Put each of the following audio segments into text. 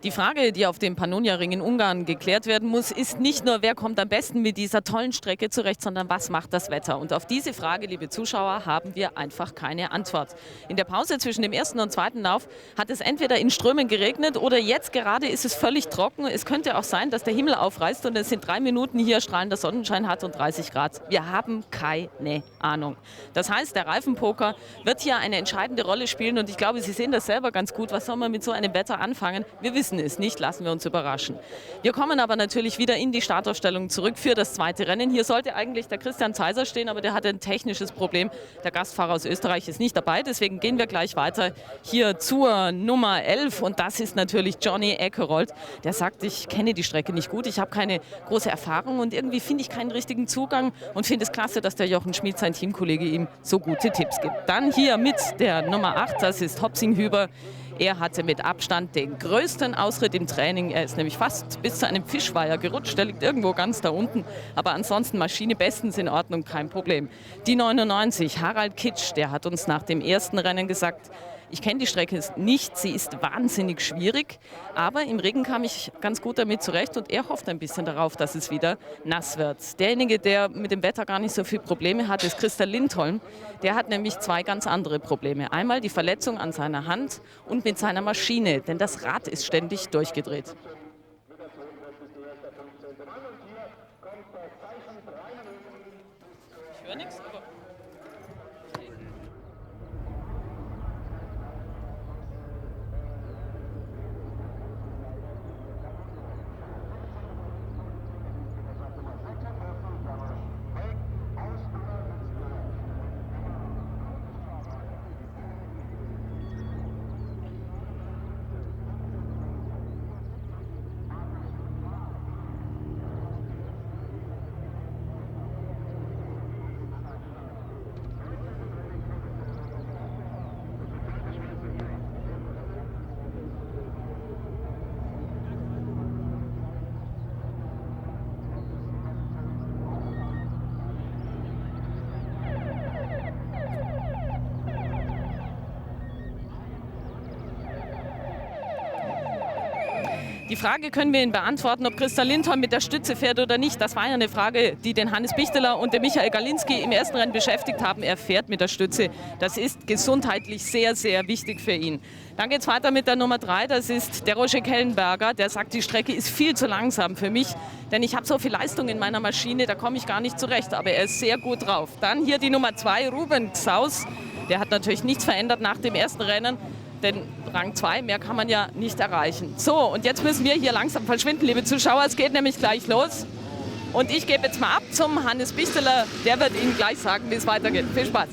Die Frage, die auf dem Pannonia-Ring in Ungarn geklärt werden muss, ist nicht nur, wer kommt am besten mit dieser tollen Strecke zurecht, sondern was macht das Wetter? Und auf diese Frage, liebe Zuschauer, haben wir einfach keine Antwort. In der Pause zwischen dem ersten und zweiten Lauf hat es entweder in Strömen geregnet oder jetzt gerade ist es völlig trocken. Es könnte auch sein, dass der Himmel aufreißt und es sind 3 Minuten hier strahlender Sonnenschein hat und 30 Grad. Wir haben keine Ahnung. Das heißt, der Reifenpoker wird hier eine entscheidende Rolle spielen und ich glaube, Sie sehen das selber ganz gut. Was soll man mit so einem Wetter anfangen? Wir wissen es nicht, lassen wir uns überraschen. Wir kommen aber natürlich wieder in die Startaufstellung zurück für das zweite Rennen. Hier sollte eigentlich der Christian Zeiser stehen, aber der hat ein technisches Problem. Der Gastfahrer aus Österreich ist nicht dabei, deswegen gehen wir gleich weiter hier zur Nummer 11 und das ist natürlich Johnny Eckerold. Der sagt, ich kenne die Strecke nicht gut, ich habe keine große Erfahrung und irgendwie finde ich keinen richtigen Zugang und finde es klasse, dass der Jochen Schmid, sein Teamkollege, ihm so gute Tipps gibt. Dann hier mit der Nummer 8, das ist Hopsing-Hüber. Er hatte mit Abstand den größten Ausritt im Training. Er ist nämlich fast bis zu einem Fischweiher gerutscht. Der liegt irgendwo ganz da unten. Aber ansonsten Maschine bestens in Ordnung, kein Problem. Die 99, Harald Kitsch, der hat uns nach dem ersten Rennen gesagt, ich kenne die Strecke nicht, sie ist wahnsinnig schwierig, aber im Regen kam ich ganz gut damit zurecht und er hofft ein bisschen darauf, dass es wieder nass wird. Derjenige, der mit dem Wetter gar nicht so viele Probleme hat, ist Christa Lindholm. Der hat nämlich 2 ganz andere Probleme. Einmal die Verletzung an seiner Hand und mit seiner Maschine, denn das Rad ist ständig durchgedreht. Ich höre nichts, aber... Die Frage können wir Ihnen beantworten, ob Christa Lindholm mit der Stütze fährt oder nicht. Das war ja eine Frage, die den Hannes Bichteler und den Michael Galinski im ersten Rennen beschäftigt haben. Er fährt mit der Stütze. Das ist gesundheitlich sehr, sehr wichtig für ihn. Dann geht es weiter mit der Nummer 3. Das ist der Roger Kellenberger. Der sagt, die Strecke ist viel zu langsam für mich, denn ich habe so viel Leistung in meiner Maschine, da komme ich gar nicht zurecht. Aber er ist sehr gut drauf. Dann hier die Nummer 2, Ruben Xaus. Der hat natürlich nichts verändert nach dem ersten Rennen. Denn Rang 2, mehr kann man ja nicht erreichen. So, und jetzt müssen wir hier langsam verschwinden, liebe Zuschauer. Es geht nämlich gleich los. Und ich gebe jetzt mal ab zum Hannes Bichteler. Der wird Ihnen gleich sagen, wie es weitergeht. Viel Spaß.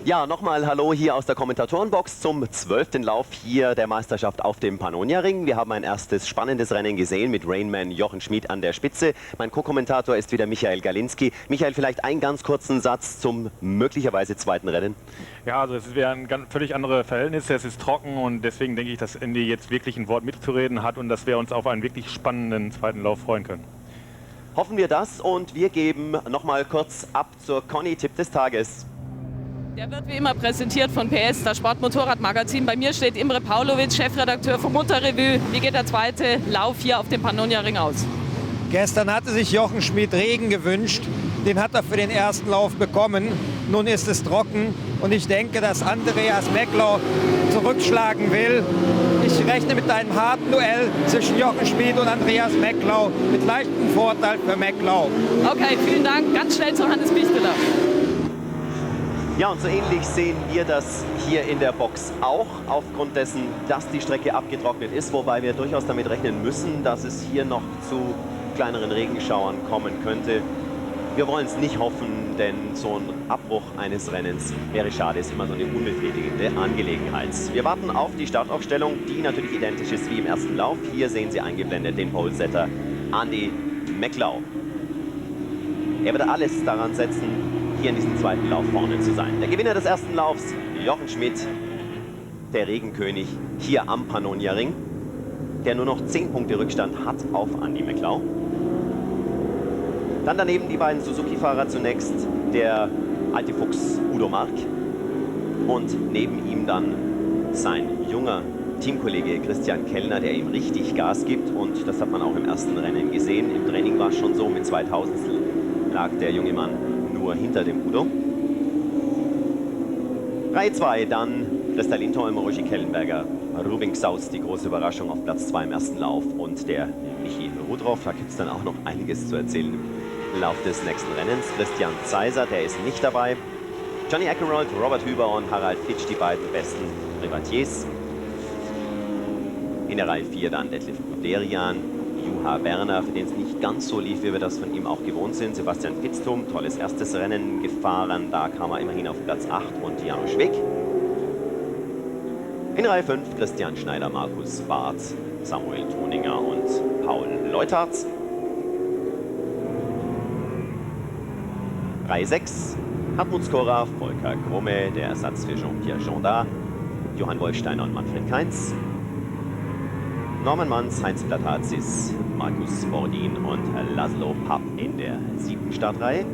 Ja, nochmal Hallo hier aus der Kommentatorenbox zum 12. Lauf hier der Meisterschaft auf dem Pannonia-Ring. Wir haben ein erstes spannendes Rennen gesehen mit Rainman Jochen Schmid an der Spitze. Mein Co-Kommentator ist wieder Michael Galinski. Michael, vielleicht einen ganz kurzen Satz zum möglicherweise zweiten Rennen. Ja, also es wären völlig andere Verhältnisse. Es ist trocken und deswegen denke ich, dass Andy jetzt wirklich ein Wort mitzureden hat und dass wir uns auf einen wirklich spannenden zweiten Lauf freuen können. Hoffen wir das und wir geben nochmal kurz ab zur Conny-Tipp des Tages. Der wird wie immer präsentiert von PS, das Sportmotorradmagazin. Bei mir steht Imre Paulovic, Chefredakteur vom Motorrevue. Wie geht der zweite Lauf hier auf dem Pannonia-Ring aus? Gestern hatte sich Jochen Schmid Regen gewünscht. Den hat er für den ersten Lauf bekommen. Nun ist es trocken und ich denke, dass Andreas Mecklau zurückschlagen will. Ich rechne mit einem harten Duell zwischen Jochen Schmid und Andreas Mecklau mit leichtem Vorteil für Mecklau. Okay, vielen Dank. Ganz schnell zu Hannes Bichteler. Ja, und so ähnlich sehen wir das hier in der Box auch, aufgrund dessen, dass die Strecke abgetrocknet ist, wobei wir durchaus damit rechnen müssen, dass es hier noch zu kleineren Regenschauern kommen könnte. Wir wollen es nicht hoffen, denn so ein Abbruch eines Rennens wäre schade, ist immer so eine unbefriedigende Angelegenheit. Wir warten auf die Startaufstellung, die natürlich identisch ist wie im ersten Lauf. Hier sehen Sie eingeblendet den Polesetter Andy Mecklau. Er wird alles daran setzen, hier in diesem zweiten Lauf vorne zu sein. Der Gewinner des ersten Laufs, Jochen Schmid, der Regenkönig hier am Pannonia-Ring, der nur noch 10 Punkte Rückstand hat auf Andy Mecklau. Dann daneben die beiden Suzuki-Fahrer zunächst, der alte Fuchs Udo Mark und neben ihm dann sein junger Teamkollege Christian Kellner, der ihm richtig Gas gibt. Und das hat man auch im ersten Rennen gesehen. Im Training war es schon so, mit 2000 lag der junge Mann nur hinter dem Udo. Reihe 2, dann Christa Lindholm, Roger Kellenberger, Ruben Xaus, die große Überraschung auf Platz 2 im ersten Lauf. Und der Michi Rudroff, da gibt es dann auch noch einiges zu erzählen im Lauf des nächsten Rennens. Christian Zeiser, der ist nicht dabei. Johnny Akeroyd, Robert Hüber und Harald Fitsch, die beiden besten Privatiers. In der Reihe 4 dann Detlef Guderian, Juha Werner, für den es nicht ganz so lief, wie wir das von ihm auch gewohnt sind. Sebastian Pitztum, tolles erstes Rennen gefahren, da kam er immerhin auf Platz 8 und Janusz Wick. In Reihe 5 Christian Schneider, Markus Barth, Samuel Thoninger und Paul Leutartz. Reihe 6 Hartmut Skora, Volker Krumme, der Ersatz für Jean-Pierre Jondard, Johann Wolsteiner und Manfred Kainz. Norman Manz, Heinz Platazis, Markus Bordin und Laszlo Papp in der 7. Startreihe.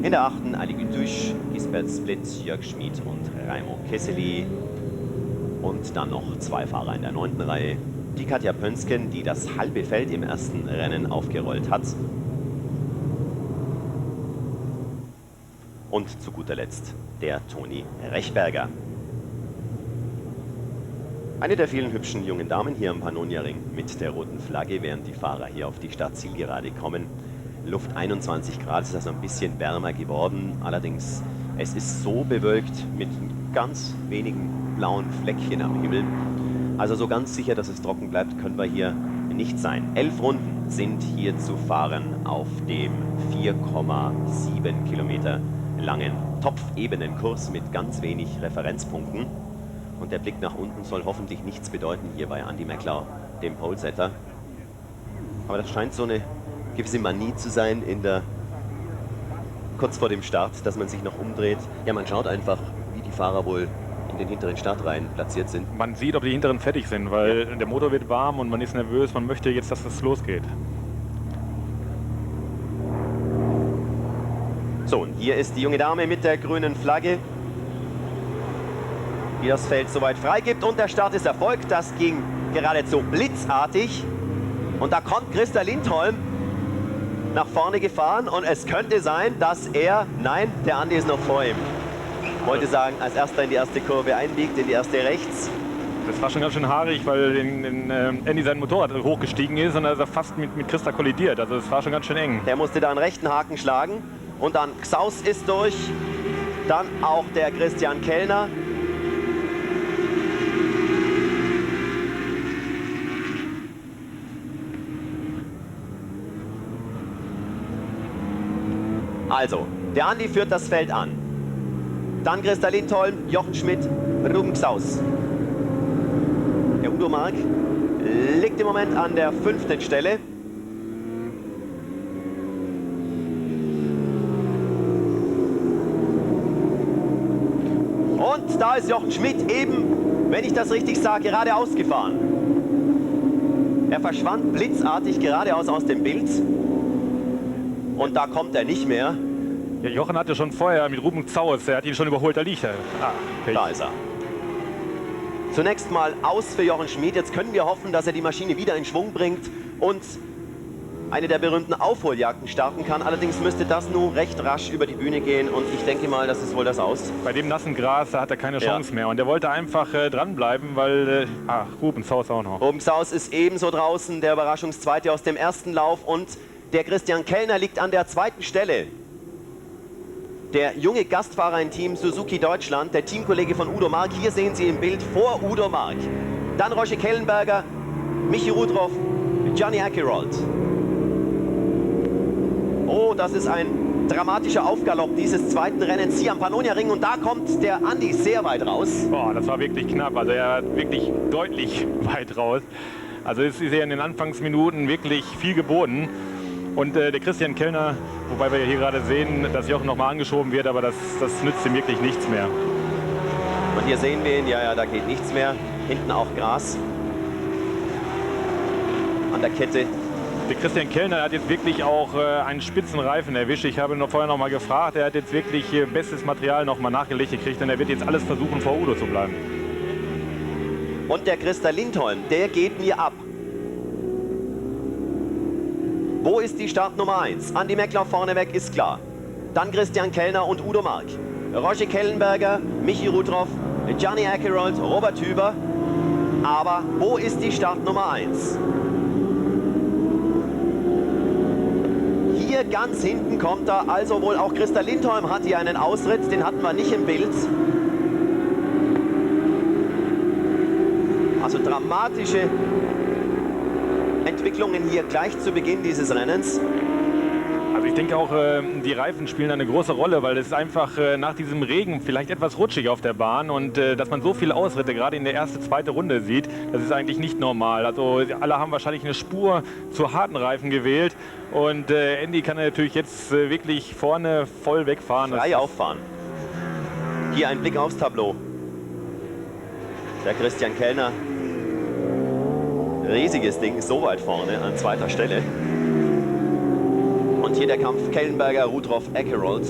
In der 8. Ali Gütüsch, Gisbert Split, Jörg Schmid und Raimo Kesseli. Und dann noch 2 Fahrer in der 9. Reihe. Die Katja Pönsken, die das halbe Feld im ersten Rennen aufgerollt hat. Und zu guter Letzt der Toni Rechberger. Eine der vielen hübschen jungen Damen hier am Pannonia-Ring mit der roten Flagge, während die Fahrer hier auf die Startzielgerade kommen. Luft 21 Grad, ist also ein bisschen wärmer geworden. Allerdings, es ist so bewölkt mit ganz wenigen blauen Fleckchen am Himmel. Also so ganz sicher, dass es trocken bleibt, können wir hier nicht sein. 11 Runden sind hier zu fahren auf dem 4,7 Kilometer langen Topfebenenkurs mit ganz wenig Referenzpunkten. Und der Blick nach unten soll hoffentlich nichts bedeuten hier bei Andy McLeod, dem Polesetter. Aber das scheint so eine gewisse Manie zu sein kurz vor dem Start, dass man sich noch umdreht. Ja, man schaut einfach, wie die Fahrer wohl in den hinteren Startreihen platziert sind. Man sieht, ob die hinteren fertig sind, weil der Motor wird warm und man ist nervös. Man möchte jetzt, dass es losgeht. So, und hier ist die junge Dame mit der grünen Flagge, die das Feld soweit freigibt. Und der Start ist erfolgt. Das ging geradezu blitzartig. Und da kommt Christa Lindholm nach vorne gefahren. Und es könnte sein, dass nein, der Andi ist noch vor ihm. Wollte sagen, als erster in die erste Kurve einbiegt, in die erste rechts. Das war schon ganz schön haarig, weil Andy sein Motorrad hochgestiegen ist und er ist fast mit Christa kollidiert. Also es war schon ganz schön eng. Der musste da einen rechten Haken schlagen. Und dann Xaus ist durch. Dann auch der Christian Kellner. Also, der Andi führt das Feld an. Dann Christa Lindholm, Jochen Schmidt, Ruben Xaus. Der Udo Mark liegt im Moment an der 5. Stelle. Und da ist Jochen Schmidt eben, wenn ich das richtig sage, geradeaus gefahren. Er verschwand blitzartig geradeaus aus dem Bild. Und da kommt er nicht mehr. Ja, Jochen hatte schon vorher mit Ruben Xaus, er hat ihn schon überholt, da liegt er. Da ist er. Zunächst mal aus für Jochen Schmid. Jetzt können wir hoffen, dass er die Maschine wieder in Schwung bringt und eine der berühmten Aufholjagden starten kann. Allerdings müsste das nun recht rasch über die Bühne gehen und ich denke mal, das ist wohl das Aus. Bei dem nassen Gras, da hat er keine Chance mehr und er wollte einfach dranbleiben, weil, Ruben Xaus auch noch. Ruben Xaus ist ebenso draußen, der Überraschungszweite aus dem ersten Lauf und der Christian Kellner liegt an der 2. Stelle. Der junge Gastfahrer im Team Suzuki Deutschland, der Teamkollege von Udo Mark, hier sehen Sie im Bild vor Udo Mark. Dann Roger Kellenberger, Michi Rudroff, Johnny Akeroyd. Oh, das ist ein dramatischer Aufgalopp dieses zweiten Rennens hier am Pannonia-Ring und da kommt der Andi sehr weit raus. Boah, das war wirklich knapp, also er hat wirklich deutlich weit raus. Also es ist ja in den Anfangsminuten wirklich viel geboten. Und der Christian Kellner, wobei wir hier gerade sehen, dass Jochen nochmal angeschoben wird, aber das nützt ihm wirklich nichts mehr. Und hier sehen wir ihn, ja, da geht nichts mehr. Hinten auch Gras an der Kette. der Christian Kellner hat jetzt wirklich auch einen spitzen Reifen erwischt. Ich habe vorher noch mal gefragt, er hat jetzt wirklich bestes Material noch mal nachgelegt gekriegt und er wird jetzt alles versuchen, vor Udo zu bleiben. Und der Christa Lindholm, der geht mir ab. Wo ist die Startnummer 1? Andi Meckler vorneweg ist klar. Dann Christian Kellner und Udo Mark. Roger Kellenberger, Michi Rutroff, Gianni Akerold, Robert Hüber. Aber wo ist die Startnummer 1? Hier ganz hinten kommt er, also wohl auch Christa Lindholm hat hier einen Ausritt, den hatten wir nicht im Bild. Also dramatische Entwicklungen hier gleich zu Beginn dieses Rennens. Also ich denke auch, die Reifen spielen eine große Rolle, weil es einfach nach diesem Regen vielleicht etwas rutschig auf der Bahn und dass man so viele Ausritte gerade in der ersten, zweiten Runde sieht, das ist eigentlich nicht normal. Also alle haben wahrscheinlich eine Spur zu harten Reifen gewählt und Andy kann natürlich jetzt wirklich vorne voll wegfahren. Frei auffahren. Hier ein Blick aufs Tableau. Der Christian Kellner, riesiges Ding, so weit vorne an zweiter Stelle. Und hier der Kampf Kellenberger, Rutroff, Akerold.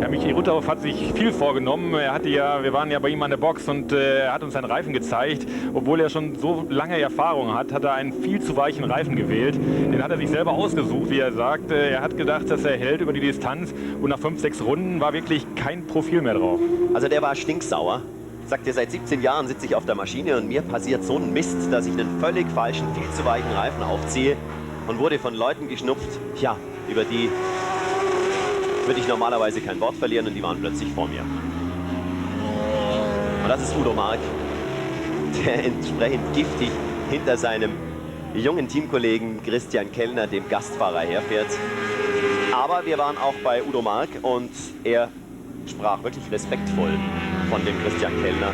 Ja, Michi Rutroff hat sich viel vorgenommen. Wir waren ja bei ihm an der Box und er hat uns seinen Reifen gezeigt. Obwohl er schon so lange Erfahrung hat, hat er einen viel zu weichen Reifen gewählt. Den hat er sich selber ausgesucht, wie er sagt. Er hat gedacht, dass er hält über die Distanz und nach 5, 6 Runden war wirklich kein Profil mehr drauf. Also der war stinksauer. Sagt er, seit 17 Jahren sitze ich auf der Maschine und mir passiert so ein Mist, dass ich einen völlig falschen, viel zu weichen Reifen aufziehe und wurde von Leuten geschnupft, ja, über die würde ich normalerweise kein Wort verlieren und die waren plötzlich vor mir. Und das ist Udo Mark, der entsprechend giftig hinter seinem jungen Teamkollegen Christian Kellner, dem Gastfahrer, herfährt. Aber wir waren auch bei Udo Mark und er sprach wirklich respektvoll von dem Christian Kellner.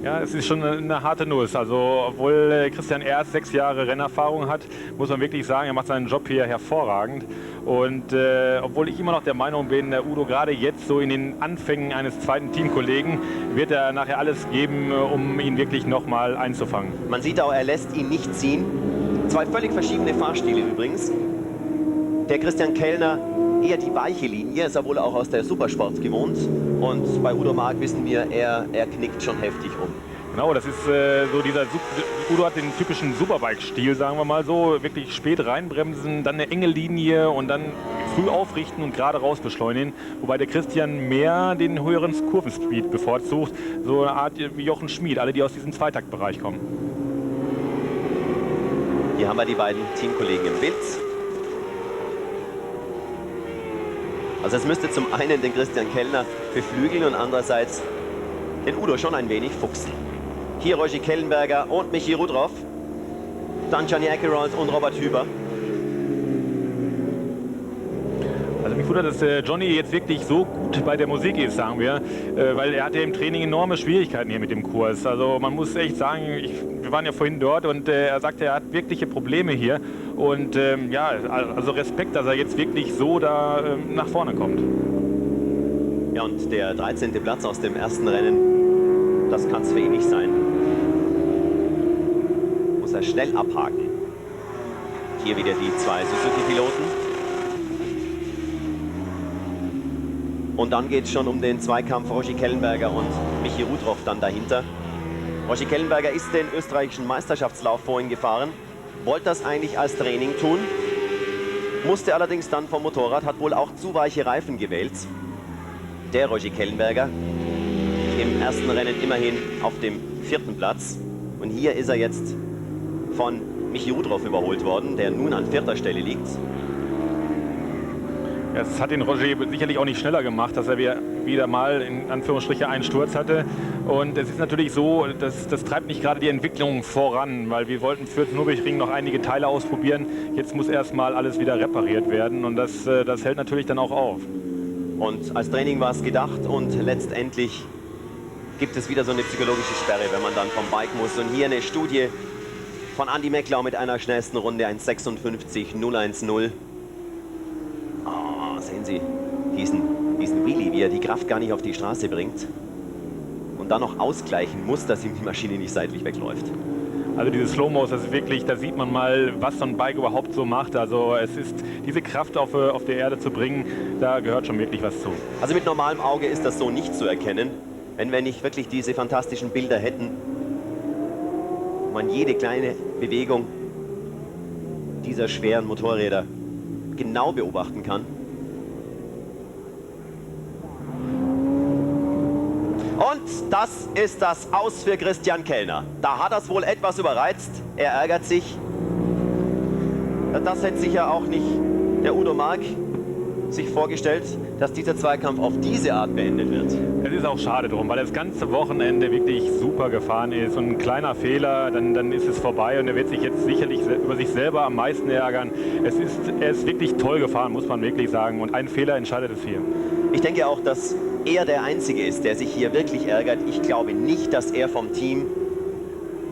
Ja, es ist schon eine harte Nuss. Also, obwohl Christian erst 6 Jahre Rennerfahrung hat, muss man wirklich sagen, er macht seinen Job hier hervorragend. Und obwohl ich immer noch der Meinung bin, der Udo gerade jetzt so in den Anfängen eines zweiten Teamkollegen, wird er nachher alles geben, um ihn wirklich nochmal einzufangen. Man sieht auch, er lässt ihn nicht ziehen. 2 völlig verschiedene Fahrstile übrigens. Der Christian Kellner eher die weiche Linie, ist er wohl auch aus der Supersport gewohnt. Und bei Udo Mark wissen wir, er knickt schon heftig um. Genau, das ist so dieser, Udo hat den typischen Superbike-Stil, sagen wir mal so, wirklich spät reinbremsen, dann eine enge Linie und dann früh aufrichten und gerade raus beschleunigen. Wobei der Christian mehr den höheren Kurvenspeed bevorzugt, so eine Art wie Jochen Schmid, alle die aus diesem Zweitaktbereich kommen. Hier haben wir die beiden Teamkollegen im Bild. Also es müsste zum einen den Christian Kellner beflügeln und andererseits den Udo schon ein wenig fuchsen. Hier Roger Kellenberger und Michi Rutroff, dann Gianni Akerold und Robert Hüber. Also mich wundert, dass Johnny jetzt wirklich so gut bei der Musik ist, sagen wir, weil er hatte im Training enorme Schwierigkeiten hier mit dem Kurs. Also man muss echt sagen, wir waren ja vorhin dort und er sagte, er hat wirkliche Probleme hier. Und ja, also Respekt, dass er jetzt wirklich so da nach vorne kommt. Ja, und der 13. Platz aus dem ersten Rennen, das kann es für ihn nicht sein. Muss er schnell abhaken. Hier wieder die 2 Suzuki-Piloten. Und dann geht es schon um den Zweikampf Roger Kellenberger und Michi Rutroff dann dahinter. Roger Kellenberger ist den österreichischen Meisterschaftslauf vorhin gefahren, wollte das eigentlich als Training tun, musste allerdings dann vom Motorrad, hat wohl auch zu weiche Reifen gewählt. Der Roger Kellenberger im ersten Rennen immerhin auf dem 4. Platz. Und hier ist er jetzt von Michi Rutroff überholt worden, der nun an 4. Stelle liegt. Ja, das hat den Roger sicherlich auch nicht schneller gemacht, dass er wieder mal in Anführungsstriche einen Sturz hatte. Und es ist natürlich so, das treibt nicht gerade die Entwicklung voran, weil wir wollten für den Nürburgring noch einige Teile ausprobieren. Jetzt muss erstmal alles wieder repariert werden und das hält natürlich dann auch auf. Und als Training war es gedacht und letztendlich gibt es wieder so eine psychologische Sperre, wenn man dann vom Bike muss. Und hier eine Studie von Andi Mecklau mit einer schnellsten Runde, 1:56.010. Oh, sehen Sie diesen Wheelie, wie er die Kraft gar nicht auf die Straße bringt. Und und dann noch ausgleichen muss, dass ihm die Maschine nicht seitlich wegläuft. Also diese Slow-Mos, das ist wirklich, da sieht man mal, was so ein Bike überhaupt so macht. Also es ist, diese Kraft auf die Erde zu bringen, da gehört schon wirklich was zu. Also mit normalem Auge ist das so nicht zu erkennen. Wenn wir nicht wirklich diese fantastischen Bilder hätten, wo man jede kleine Bewegung dieser schweren Motorräder genau beobachten kann. Und das ist das Aus für Christian Kellner. Da hat er es wohl etwas überreizt. Er ärgert sich. Das hätte sicher auch nicht der Udo Mark sich vorgestellt, dass dieser Zweikampf auf diese Art beendet wird. Es ist auch schade drum, weil das ganze Wochenende wirklich super gefahren ist. Und ein kleiner Fehler, dann ist es vorbei und er wird sich jetzt sicherlich über sich selber am meisten ärgern. Er ist wirklich toll gefahren, muss man wirklich sagen. Und ein Fehler entscheidet es hier. Ich denke auch, dass er der Einzige ist, der sich hier wirklich ärgert. Ich glaube nicht, dass er vom Team...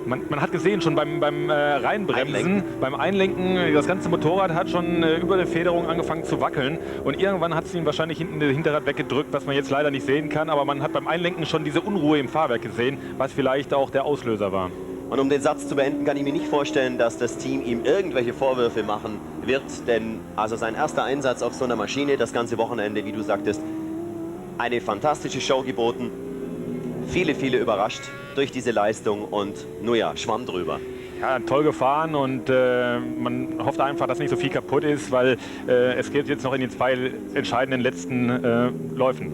Man hat gesehen, schon beim Reinbremsen, beim Einlenken, das ganze Motorrad hat schon über der Federung angefangen zu wackeln. Und irgendwann hat es ihn wahrscheinlich hinten das Hinterrad weggedrückt, was man jetzt leider nicht sehen kann. Aber man hat beim Einlenken schon diese Unruhe im Fahrwerk gesehen, was vielleicht auch der Auslöser war. Und um den Satz zu beenden, kann ich mir nicht vorstellen, dass das Team ihm irgendwelche Vorwürfe machen wird. Denn also sein erster Einsatz auf so einer Maschine, das ganze Wochenende, wie du sagtest, eine fantastische Show geboten. Viele, viele überrascht durch diese Leistung und nur ja, Schwamm drüber. Ja, toll gefahren und man hofft einfach, dass nicht so viel kaputt ist, weil es geht jetzt noch in den 2 entscheidenden letzten Läufen.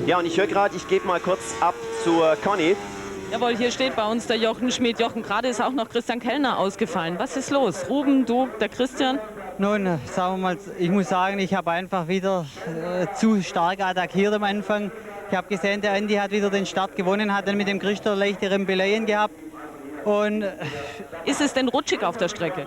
Ja, und ich höre gerade, ich gebe mal kurz ab zur Conny. Jawohl, hier steht bei uns der Jochen Schmidt. Jochen, gerade ist auch noch Christian Kellner ausgefallen. Was ist los? Ruben, du, der Christian? Nun, sagen wir mal, ich muss sagen, ich habe einfach wieder zu stark attackiert am Anfang. Ich habe gesehen, der Andi hat wieder den Start gewonnen, hat dann mit dem Christoph leichte Rempeleien gehabt. Und ist es denn rutschig auf der Strecke?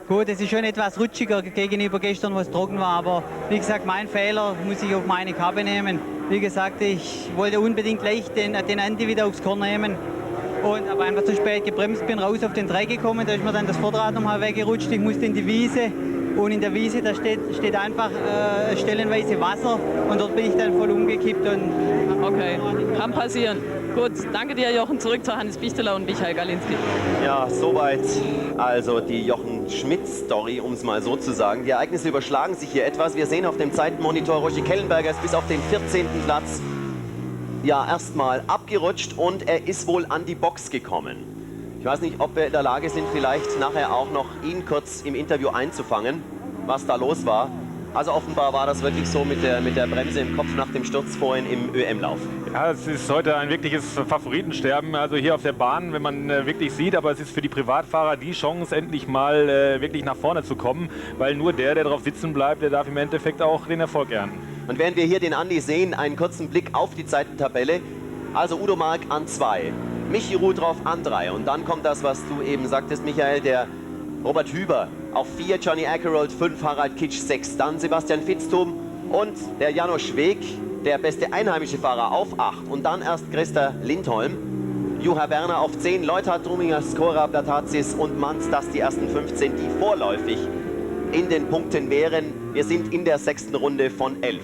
Gut, es ist schon etwas rutschiger gegenüber gestern, was trocken war. Aber wie gesagt, mein Fehler muss ich auf meine Kappe nehmen. Wie gesagt, ich wollte unbedingt gleich den Andi wieder aufs Korn nehmen. Und aber einfach zu spät gebremst, bin raus auf den Dreieck gekommen. Da ist mir dann das Vorderrad nochmal weggerutscht. Ich musste in die Wiese. Und in der Wiese, da steht einfach stellenweise Wasser. Und dort bin ich dann voll umgekippt. Und okay, kann passieren. Gut, danke dir, Jochen. Zurück zu Hannes Bichteler und Michael Galinski. Ja, soweit also die Jochen Schmidt-Story, um es mal so zu sagen. Die Ereignisse überschlagen sich hier etwas. Wir sehen auf dem Zeitenmonitor, Roger Kellenberger ist bis auf den 14. Platz ja erstmal abgerutscht und er ist wohl an die Box gekommen. Ich weiß nicht, ob wir in der Lage sind, vielleicht nachher auch noch ihn kurz im Interview einzufangen, was da los war. Also offenbar war das wirklich so mit der Bremse im Kopf nach dem Sturz vorhin im ÖM-Lauf. Ja, es ist heute ein wirkliches Favoritensterben, also hier auf der Bahn, wenn man wirklich sieht, aber es ist für die Privatfahrer die Chance, endlich mal wirklich nach vorne zu kommen, weil nur der drauf sitzen bleibt, der darf im Endeffekt auch den Erfolg ernten. Und während wir hier den Andi sehen, einen kurzen Blick auf die Zeitentabelle. Also Udo Mark an 2, Michi Rudroff an 3 und dann kommt das, was du eben sagtest, Michael, der Robert Hüber auf 4, Johnny Akerold 5, Harald Kitsch 6, dann Sebastian Fitztum und der Janosch Weg, der beste einheimische Fahrer, auf 8 und dann erst Christa Lindholm, Juha Werner auf 10, Leuthard, Druminger, Skora, Platazis und Manz, das die ersten 15, die vorläufig in den Punkten wären. Wir sind in der 6. Runde von 11.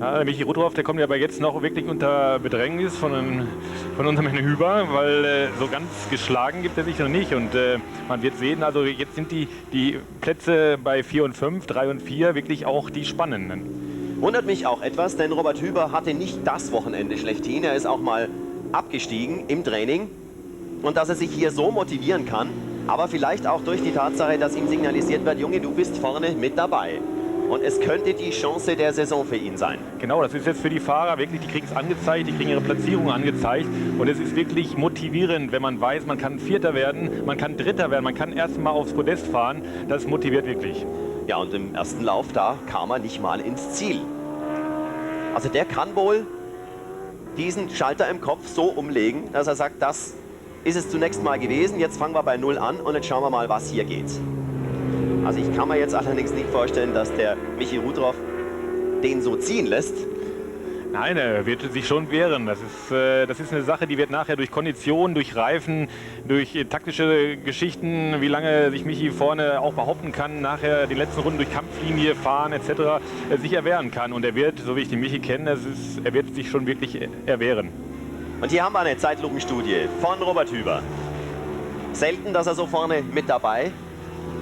Ja, Michi Rudroff, der kommt ja aber jetzt noch wirklich unter Bedrängnis von unserem Herrn Hüber, weil so ganz geschlagen gibt er sich noch nicht. Und man wird sehen, also jetzt sind die Plätze bei 4 und 5, 3 und 4 wirklich auch die spannenden. Wundert mich auch etwas, denn Robert Hüber hatte nicht das Wochenende schlechthin. Er ist auch mal abgestiegen im Training und dass er sich hier so motivieren kann, aber vielleicht auch durch die Tatsache, dass ihm signalisiert wird, Junge, du bist vorne mit dabei. Und es könnte die Chance der Saison für ihn sein. Genau, das ist jetzt für die Fahrer wirklich, die kriegen es angezeigt, die kriegen ihre Platzierung angezeigt. Und es ist wirklich motivierend, wenn man weiß, man kann Vierter werden, man kann Dritter werden, man kann erst mal aufs Podest fahren. Das motiviert wirklich. Ja, und im ersten Lauf, da kam er nicht mal ins Ziel. Also der kann wohl diesen Schalter im Kopf so umlegen, dass er sagt, das ist es zunächst mal gewesen, jetzt fangen wir bei 0 an und jetzt schauen wir mal, was hier geht. Also ich kann mir jetzt allerdings nicht vorstellen, dass der Michi Rudroff den so ziehen lässt. Nein, er wird sich schon wehren. Das ist eine Sache, die wird nachher durch Kondition, durch Reifen, durch taktische Geschichten, wie lange sich Michi vorne auch behaupten kann, nachher die letzten Runden durch Kampflinie fahren etc. Sich erwehren kann. Und er wird, so wie ich den Michi kenne, er wird sich schon wirklich erwehren. Und hier haben wir eine Zeitlupenstudie von Robert Hüber. Selten, dass er so vorne mit dabei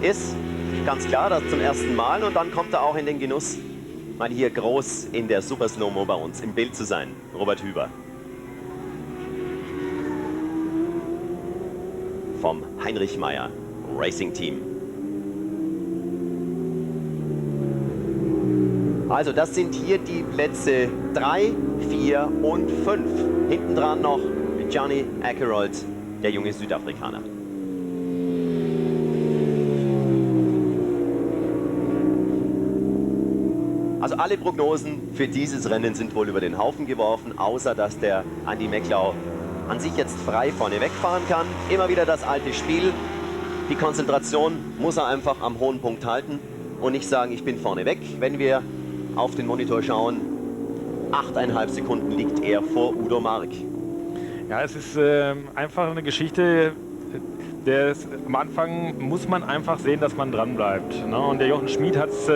ist. Ganz klar, das zum ersten Mal. Und dann kommt er auch in den Genuss, mal hier groß in der Super Slow-Mo bei uns im Bild zu sein. Robert Hüber. Vom Heinrich Meier Racing Team. Also das sind hier die Plätze 3, 4 und 5. Hinten dran noch Johnny Akeroyd, der junge Südafrikaner. Also alle Prognosen für dieses Rennen sind wohl über den Haufen geworfen, außer dass der Andy Meklau an sich jetzt frei vorne wegfahren kann. Immer wieder das alte Spiel. Die Konzentration muss er einfach am hohen Punkt halten und nicht sagen, ich bin vorne weg. Wenn wir auf den Monitor schauen, 8,5 Sekunden liegt er vor Udo Mark. Ja, es ist einfach eine Geschichte, am Anfang muss man einfach sehen, dass man dran bleibt. Ne? Und der Jochen Schmid hat es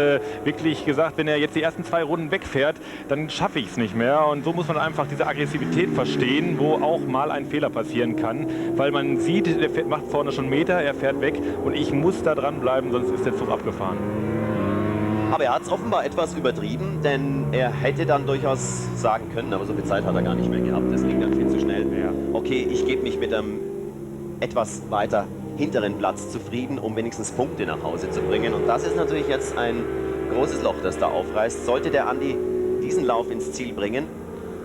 wirklich gesagt, wenn er jetzt die ersten 2 Runden wegfährt, dann schaffe ich es nicht mehr. Und so muss man einfach diese Aggressivität verstehen, wo auch mal ein Fehler passieren kann. Weil man sieht, der macht vorne schon Meter, er fährt weg und ich muss da dran bleiben, sonst ist der Zug abgefahren. Aber er hat es offenbar etwas übertrieben, denn er hätte dann durchaus sagen können, aber so viel Zeit hat er gar nicht mehr gehabt. Das ging dann viel zu schnell. Ja. Okay, ich gebe mich mit einem etwas weiter hinteren Platz zufrieden, um wenigstens Punkte nach Hause zu bringen. Und das ist natürlich jetzt ein großes Loch, das da aufreißt. Sollte der Andi diesen Lauf ins Ziel bringen,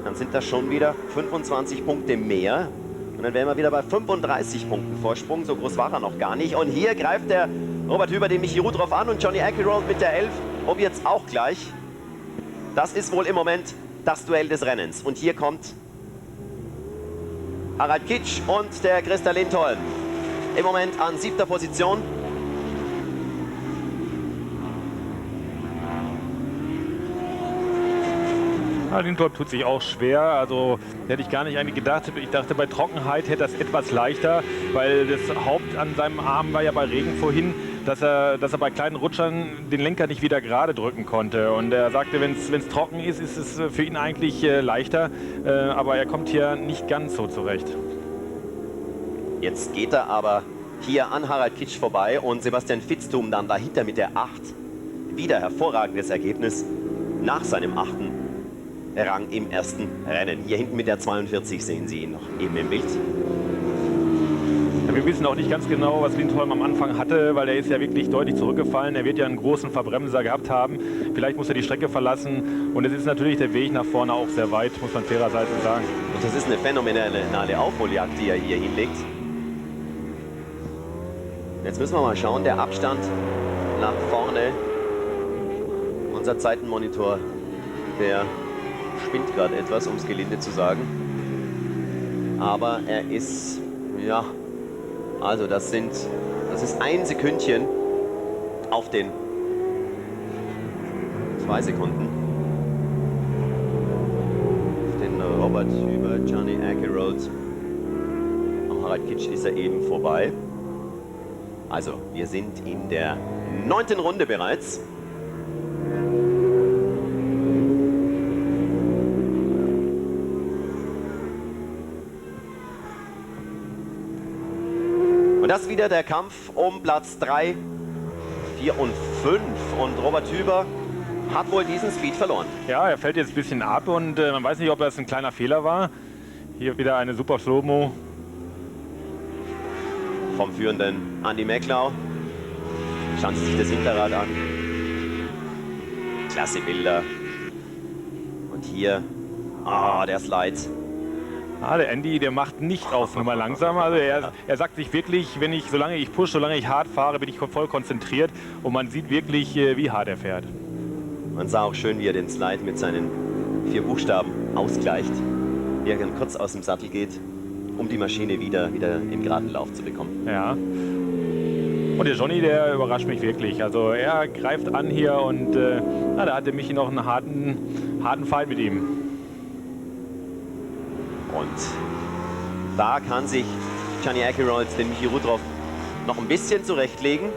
dann sind das schon wieder 25 Punkte mehr. Und dann wären wir wieder bei 35 Punkten Vorsprung. So groß war er noch gar nicht. Und hier greift der Robert Hüber den Michi Rudroff an und Johnny Akeroyd mit der 11 probiert es auch gleich. Das ist wohl im Moment das Duell des Rennens. Und hier kommt Harald Kitsch und der Christa Lindholm. Im Moment an 7. Position. Ja, Lindholm tut sich auch schwer, also hätte ich gar nicht eigentlich gedacht. Ich dachte, bei Trockenheit hätte das etwas leichter, weil das Haupt an seinem Arm war ja bei Regen vorhin, dass er bei kleinen Rutschern den Lenker nicht wieder gerade drücken konnte. Und er sagte, wenn es trocken ist, ist es für ihn eigentlich leichter, aber er kommt hier nicht ganz so zurecht. Jetzt geht er aber hier an Harald Kitsch vorbei und Sebastian Vitzthum dann dahinter mit der 8. Wieder hervorragendes Ergebnis nach seinem 8. Rang im ersten Rennen. Hier hinten mit der 42 sehen Sie ihn noch eben im Bild. Ja, wir wissen auch nicht ganz genau, was Lindholm am Anfang hatte, weil er ist ja wirklich deutlich zurückgefallen. Er wird ja einen großen Verbremser gehabt haben. Vielleicht muss er die Strecke verlassen. Und es ist natürlich der Weg nach vorne auch sehr weit, muss man fairerweise sagen. Und das ist eine phänomenale Aufholjagd, die er hier hinlegt. Jetzt müssen wir mal schauen, der Abstand nach vorne. Unser Zeitenmonitor, der spinnt gerade etwas, um es gelinde zu sagen. Aber er ist, ja, also das ist 1 Sekündchen auf den 2 Sekunden. Auf den Robert Hüber, Johnny Akeroyd. Am Harald Kitsch ist er eben vorbei. Also, wir sind in der 9. Runde bereits. Und das wieder der Kampf um Platz 3, 4 und 5. Und Robert Hüber hat wohl diesen Speed verloren. Ja, er fällt jetzt ein bisschen ab und man weiß nicht, ob das ein kleiner Fehler war. Hier wieder eine super Slow-Mo. Vom führenden Andy Meklau. Schauen Sie sich das Hinterrad an. Klasse Bilder. Und hier, der Slide. Der Andy, der macht nicht auf Nummer langsam. Also er sagt sich wirklich, solange ich push, solange ich hart fahre, bin ich voll konzentriert. Und man sieht wirklich, wie hart er fährt. Man sah auch schön, wie er den Slide mit seinen 4 Buchstaben ausgleicht. Wie er dann kurz aus dem Sattel geht, um die Maschine wieder in geraden Lauf zu bekommen. Ja. Und der Johnny, der überrascht mich wirklich. Also er greift an hier und da hatte Michi noch einen harten Fight mit ihm. Und da kann sich Gianni Akeroyd den Michi Rudroff noch ein bisschen zurechtlegen.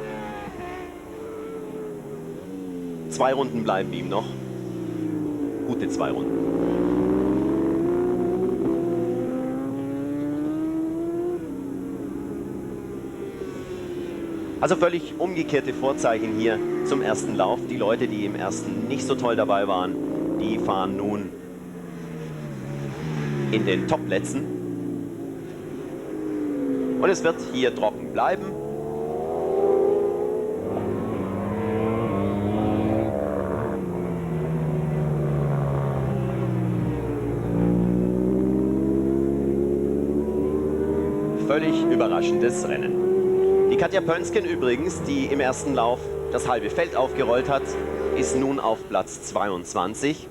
2 Runden bleiben ihm noch. Gute 2 Runden. Also völlig umgekehrte Vorzeichen hier zum ersten Lauf. Die Leute, die im ersten nicht so toll dabei waren, die fahren nun in den Top-Plätzen. Und es wird hier trocken bleiben. Völlig überraschendes Rennen. Die Katja Pönsken übrigens, die im ersten Lauf das halbe Feld aufgerollt hat, ist nun auf Platz 22.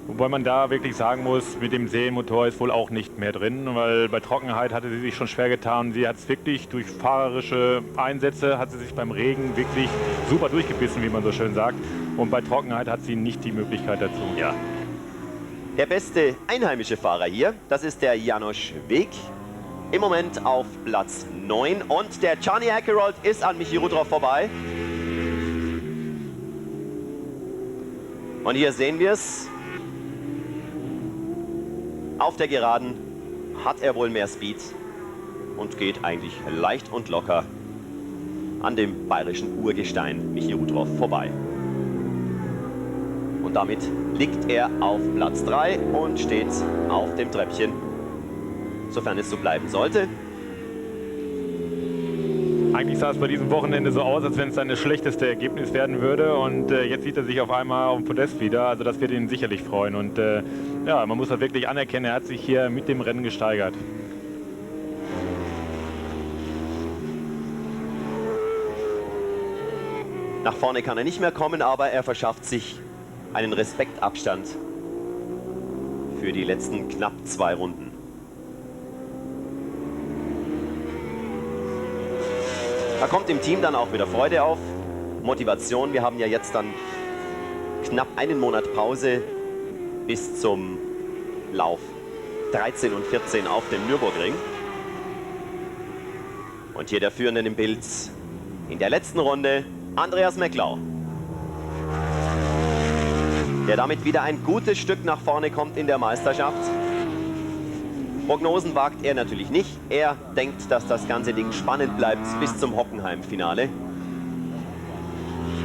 Wobei man da wirklich sagen muss, mit dem Serienmotor ist wohl auch nicht mehr drin, weil bei Trockenheit hatte sie sich schon schwer getan. Sie hat es wirklich durch fahrerische Einsätze, hat sie sich beim Regen wirklich super durchgebissen, wie man so schön sagt. Und bei Trockenheit hat sie nicht die Möglichkeit dazu. Ja. Der beste einheimische Fahrer hier, das ist der János Weg. Im Moment auf Platz 9 und der Gianni Akeroyd ist an Michi Rudroff vorbei. Und hier sehen wir es. Auf der Geraden hat er wohl mehr Speed und geht eigentlich leicht und locker an dem bayerischen Urgestein Michi Rudroff vorbei. Und damit liegt er auf Platz 3 und steht auf dem Treppchen, sofern es so bleiben sollte. Eigentlich sah es bei diesem Wochenende so aus, als wenn es sein schlechteste Ergebnis werden würde. Und jetzt sieht er sich auf einmal auf dem Podest wieder. Also das wird ihn sicherlich freuen. Und ja, man muss das wirklich anerkennen, er hat sich hier mit dem Rennen gesteigert. Nach vorne kann er nicht mehr kommen, aber er verschafft sich einen Respektabstand für die letzten knapp 2 Runden. Da kommt im Team dann auch wieder Freude auf, Motivation. Wir haben ja jetzt dann knapp einen Monat Pause bis zum Lauf 13 und 14 auf dem Nürburgring. Und hier der Führende im Bild in der letzten Runde, Andreas Meklau, der damit wieder ein gutes Stück nach vorne kommt in der Meisterschaft. Prognosen wagt er natürlich nicht. Er denkt, dass das ganze Ding spannend bleibt bis zum Hockenheim-Finale.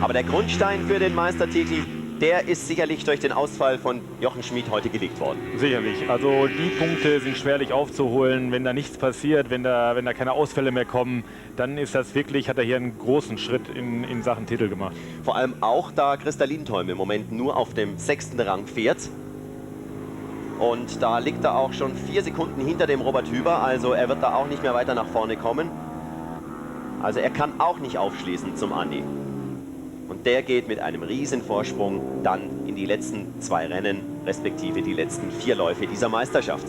Aber der Grundstein für den Meistertitel, der ist sicherlich durch den Ausfall von Jochen Schmid heute gelegt worden. Sicherlich. Also die Punkte sind schwerlich aufzuholen. Wenn da nichts passiert, wenn da keine Ausfälle mehr kommen, dann ist das wirklich, hat er hier einen großen Schritt in Sachen Titel gemacht. Vor allem auch, da Christa Lindholm im Moment nur auf dem 6. Rang fährt. Und da liegt er auch schon 4 Sekunden hinter dem Robert Hüber, also er wird da auch nicht mehr weiter nach vorne kommen. Also er kann auch nicht aufschließen zum Andi. Und der geht mit einem riesen Vorsprung dann in die letzten 2 Rennen, respektive die letzten 4 Läufe dieser Meisterschaft.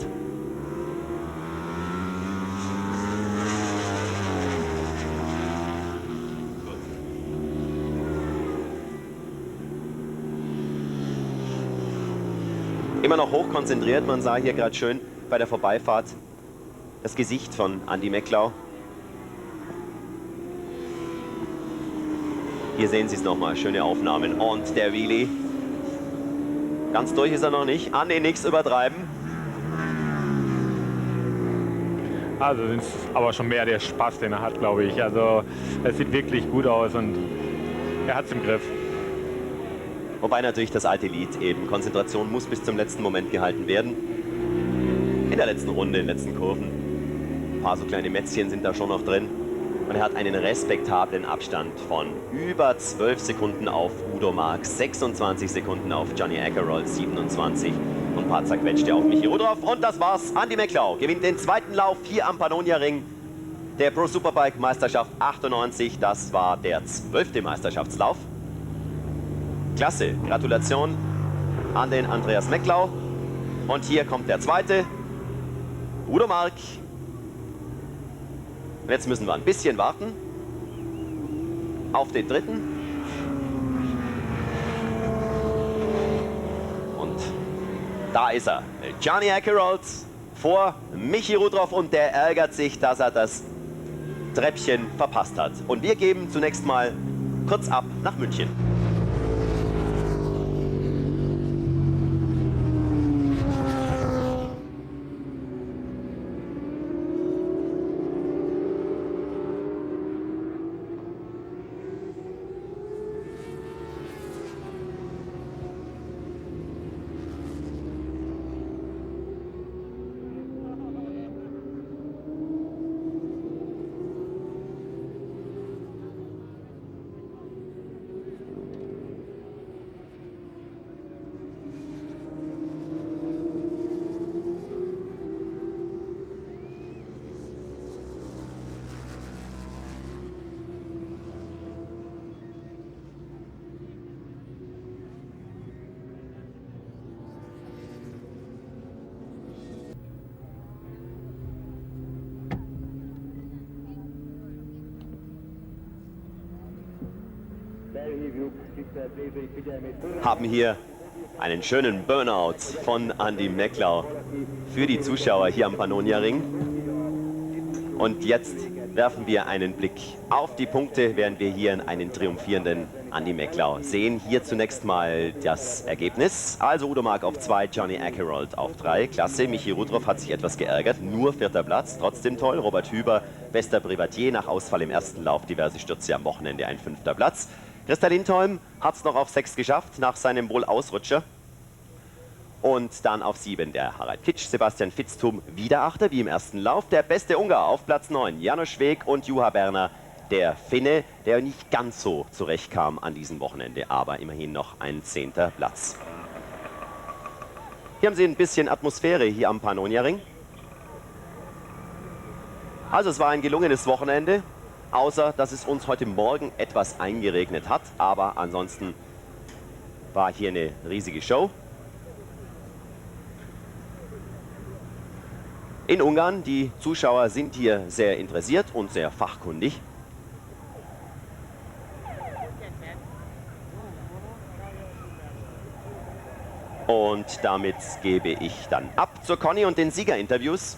Immer noch hoch konzentriert, man sah hier gerade schön bei der Vorbeifahrt das Gesicht von Andi Meklau. Hier sehen Sie es nochmal, schöne Aufnahmen. Und der Wheelie. Ganz durch ist er noch nicht. Andi, nichts übertreiben. Also das ist aber schon mehr der Spaß, den er hat, glaube ich. Also es sieht wirklich gut aus und er hat es im Griff. Wobei natürlich das alte Lied eben, Konzentration muss bis zum letzten Moment gehalten werden. In der letzten Runde, in den letzten Kurven. Ein paar so kleine Mätzchen sind da schon noch drin. Und er hat einen respektablen Abstand von über 12 Sekunden auf Udo Marx, 26 Sekunden auf Gianni Akeroyd, 27 und ein paar zerquetschte auf Michi Rudroff. Und das war's. Andi Meklau gewinnt den 2. Lauf hier am Pannonia-Ring der Pro Superbike Meisterschaft 98. Das war der 12. Meisterschaftslauf. Klasse, Gratulation an den Andreas Meklau. Und hier kommt der 2. Udo Mark. Und jetzt müssen wir ein bisschen warten auf den 3. Und Da ist er, Gianni Akerold vor Michi Rudroff und der ärgert sich, dass er das Treppchen verpasst hat. Und wir geben zunächst mal kurz ab nach München. Haben hier einen schönen Burnout von Andy Meklau für die Zuschauer hier am Pannonia-Ring. Und jetzt werfen wir einen Blick auf die Punkte, während wir hier einen triumphierenden Andy Meklau sehen. Hier zunächst mal das Ergebnis. Also Udo Mark auf 2, Gianni Akerold auf 3. Klasse, Michi Rudroff hat sich etwas geärgert, nur 4. Platz, trotzdem toll. Robert Hüber, bester Privatier, nach Ausfall im ersten Lauf, diverse Stürze am Wochenende, ein 5. Platz. Christa Lindholm hat es noch auf 6 geschafft, nach seinem Wohl-Ausrutscher. Und dann auf 7 der Harald Kitsch, Sebastian Fitztum wieder 8. wie im ersten Lauf. Der beste Ungar auf Platz 9, János Weg und Juha Berner, der Finne, der nicht ganz so zurechtkam an diesem Wochenende, aber immerhin noch ein 10. Platz. Hier haben Sie ein bisschen Atmosphäre hier am Pannonia-Ring. Also es war ein gelungenes Wochenende, außer dass es uns heute Morgen etwas eingeregnet hat, aber ansonsten war hier eine riesige Show. In Ungarn, die Zuschauer sind hier sehr interessiert und sehr fachkundig. Und damit gebe ich dann ab zur Conny und den Siegerinterviews.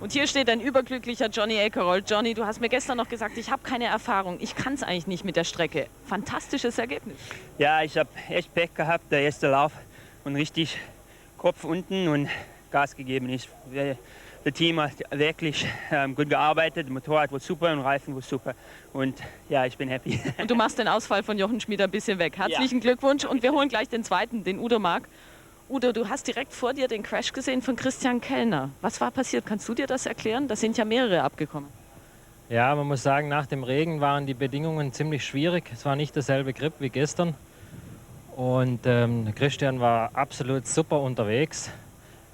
Und hier steht ein überglücklicher Johnny Akerold. Johnny, du hast mir gestern noch gesagt, ich habe keine Erfahrung. Ich kann es eigentlich nicht mit der Strecke. Fantastisches Ergebnis. Ja, ich habe echt Pech gehabt, der erste Lauf. Und richtig Kopf unten und Gas gegeben. Das Team hat wirklich gut gearbeitet. Das Motorrad war super und Reifen war super. Und ja, ich bin happy. Und du machst den Ausfall von Jochen Schmid ein bisschen weg. Herzlichen Glückwunsch. Und wir holen gleich den zweiten, den Udo Mark. Udo, du hast direkt vor dir den Crash gesehen von Christian Kellner. Was war passiert? Kannst du dir das erklären? Da sind ja mehrere abgekommen. Ja, man muss sagen, nach dem Regen waren die Bedingungen ziemlich schwierig. Es war nicht derselbe Grip wie gestern. Und Christian war absolut super unterwegs,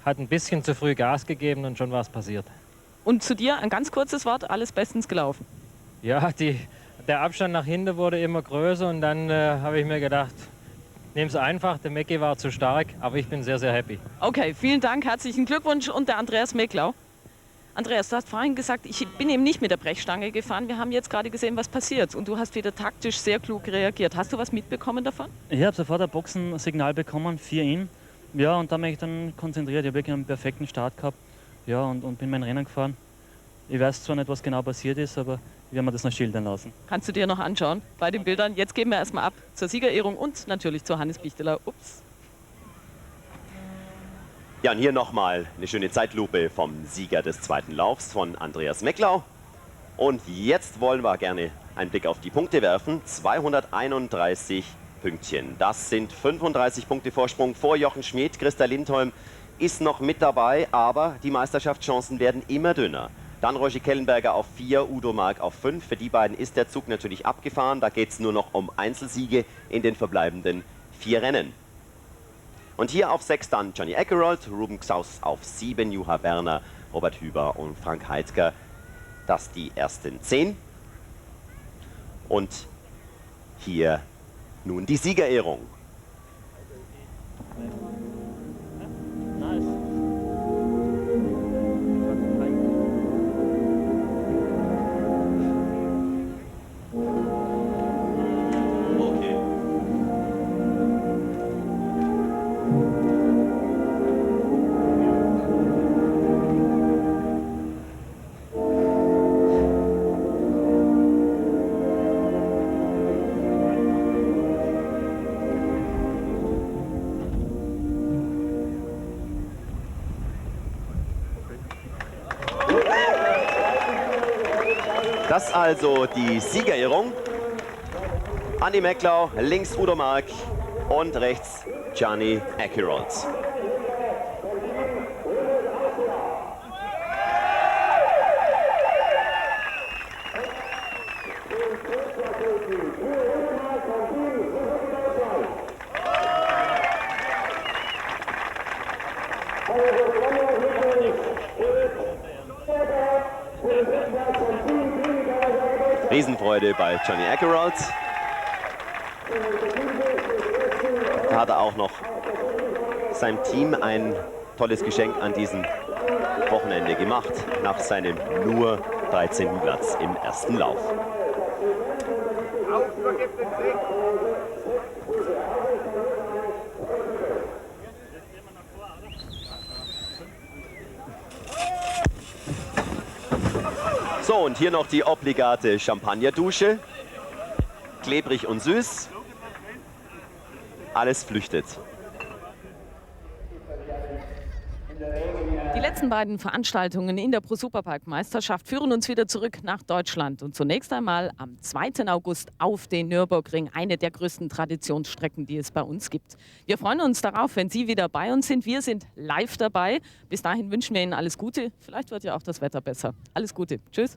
hat ein bisschen zu früh Gas gegeben und schon war es passiert. Und zu dir ein ganz kurzes Wort, alles bestens gelaufen. Ja, der Abstand nach hinten wurde immer größer und dann habe ich mir gedacht, nehm's einfach, der Mecki war zu stark, aber ich bin sehr, sehr happy. Okay, vielen Dank, herzlichen Glückwunsch und der Andreas Meklau. Andreas, du hast vorhin gesagt, ich bin eben nicht mit der Brechstange gefahren. Wir haben jetzt gerade gesehen, was passiert. Und du hast wieder taktisch sehr klug reagiert. Hast du was mitbekommen davon? Ich habe sofort ein Boxensignal bekommen, 4 in. Ja, und da bin ich dann konzentriert. Ich habe wirklich einen perfekten Start gehabt. Ja, und bin mein Rennen gefahren. Ich weiß zwar nicht, was genau passiert ist, aber ich werde mir das noch schildern lassen. Kannst du dir noch anschauen bei den Bildern. Jetzt gehen wir erstmal ab zur Siegerehrung und natürlich zu Hannes Bichteler. Ups. Ja, und hier nochmal eine schöne Zeitlupe vom Sieger des zweiten Laufs von Andreas Meklau. Und jetzt wollen wir gerne einen Blick auf die Punkte werfen. 231 Pünktchen. Das sind 35 Punkte Vorsprung vor Jochen Schmid. Christa Lindholm ist noch mit dabei, aber die Meisterschaftschancen werden immer dünner. Dann Roger Kellenberger auf 4, Udo Mark auf 5. Für die beiden ist der Zug natürlich abgefahren. Da geht es nur noch um Einzelsiege in den verbleibenden 4 Rennen. Und hier auf 6 dann Gianni Akerold, Ruben Xaus auf 7, Juha Berner, Robert Hüber und Frank Heidker. Das die ersten 10. Und hier nun die Siegerehrung. Das also die Siegerehrung. Andy Mecklau, links Udo Mark und rechts Gianni Akerold. Riesenfreude bei Gianni Akerold. Da hat er auch noch seinem Team ein tolles Geschenk an diesem Wochenende gemacht, nach seinem nur 13. Platz im ersten Lauf. So, und hier noch die obligate Champagnerdusche. Klebrig und süß. Alles flüchtet. Die letzten beiden Veranstaltungen in der Pro-Superbike-Meisterschaft führen uns wieder zurück nach Deutschland. Und zunächst einmal am 2. August auf den Nürburgring, eine der größten Traditionsstrecken, die es bei uns gibt. Wir freuen uns darauf, wenn Sie wieder bei uns sind. Wir sind live dabei. Bis dahin wünschen wir Ihnen alles Gute. Vielleicht wird ja auch das Wetter besser. Alles Gute. Tschüss.